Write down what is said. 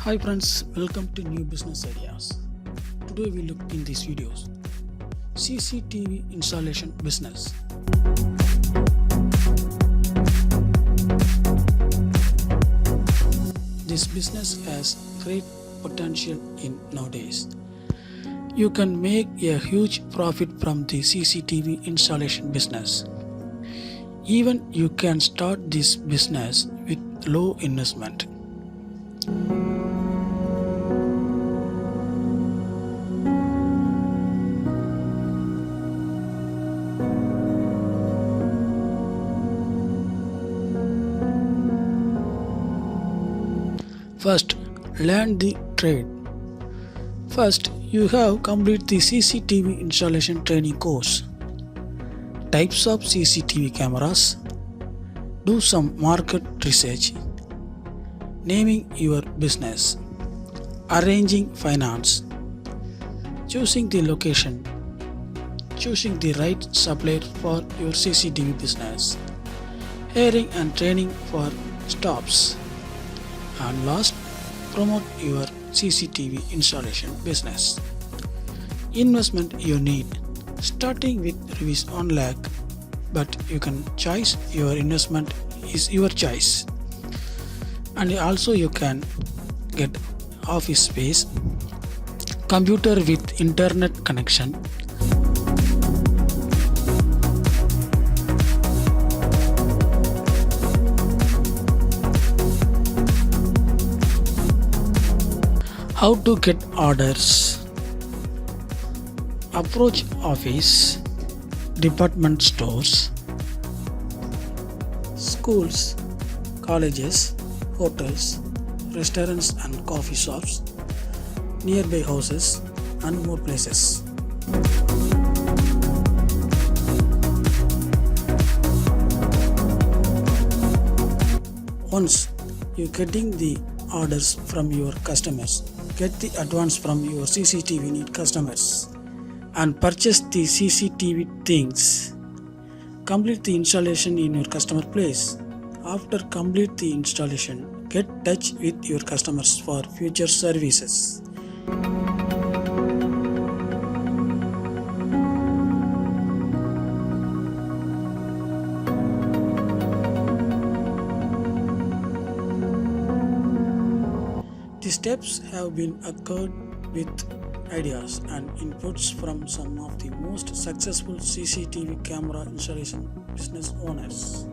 Hi friends, welcome to New Business Ideas. Today we look in these videos CCTV installation business. This business has great potential in nowadays. You can make a huge profit from the CCTV installation business. Even you can start this business with low investment. First, learn the trade. First, you have complete the CCTV installation training course. Types of CCTV cameras. Do some market research. Naming your business. Arranging finance. Choosing the location. Choosing the right supplier for your CCTV business. Hiring and training for staffs. And last, promote your CCTV installation business. Investment you need. Starting with rupees 1 lakh, but you can choose your investment is your choice. And also you can get office space, computer with internet connection, how to get orders, approach office, department stores, schools, colleges, hotels, restaurants and coffee shops, nearby houses and more places. Once you getting the orders from your customers, get the advance from your CCTV need customers and purchase the CCTV things. Complete the installation in your customer place. After complete the installation, get touch with your customers for future services. The steps have been occurred with ideas and inputs from some of the most successful CCTV camera installation business owners.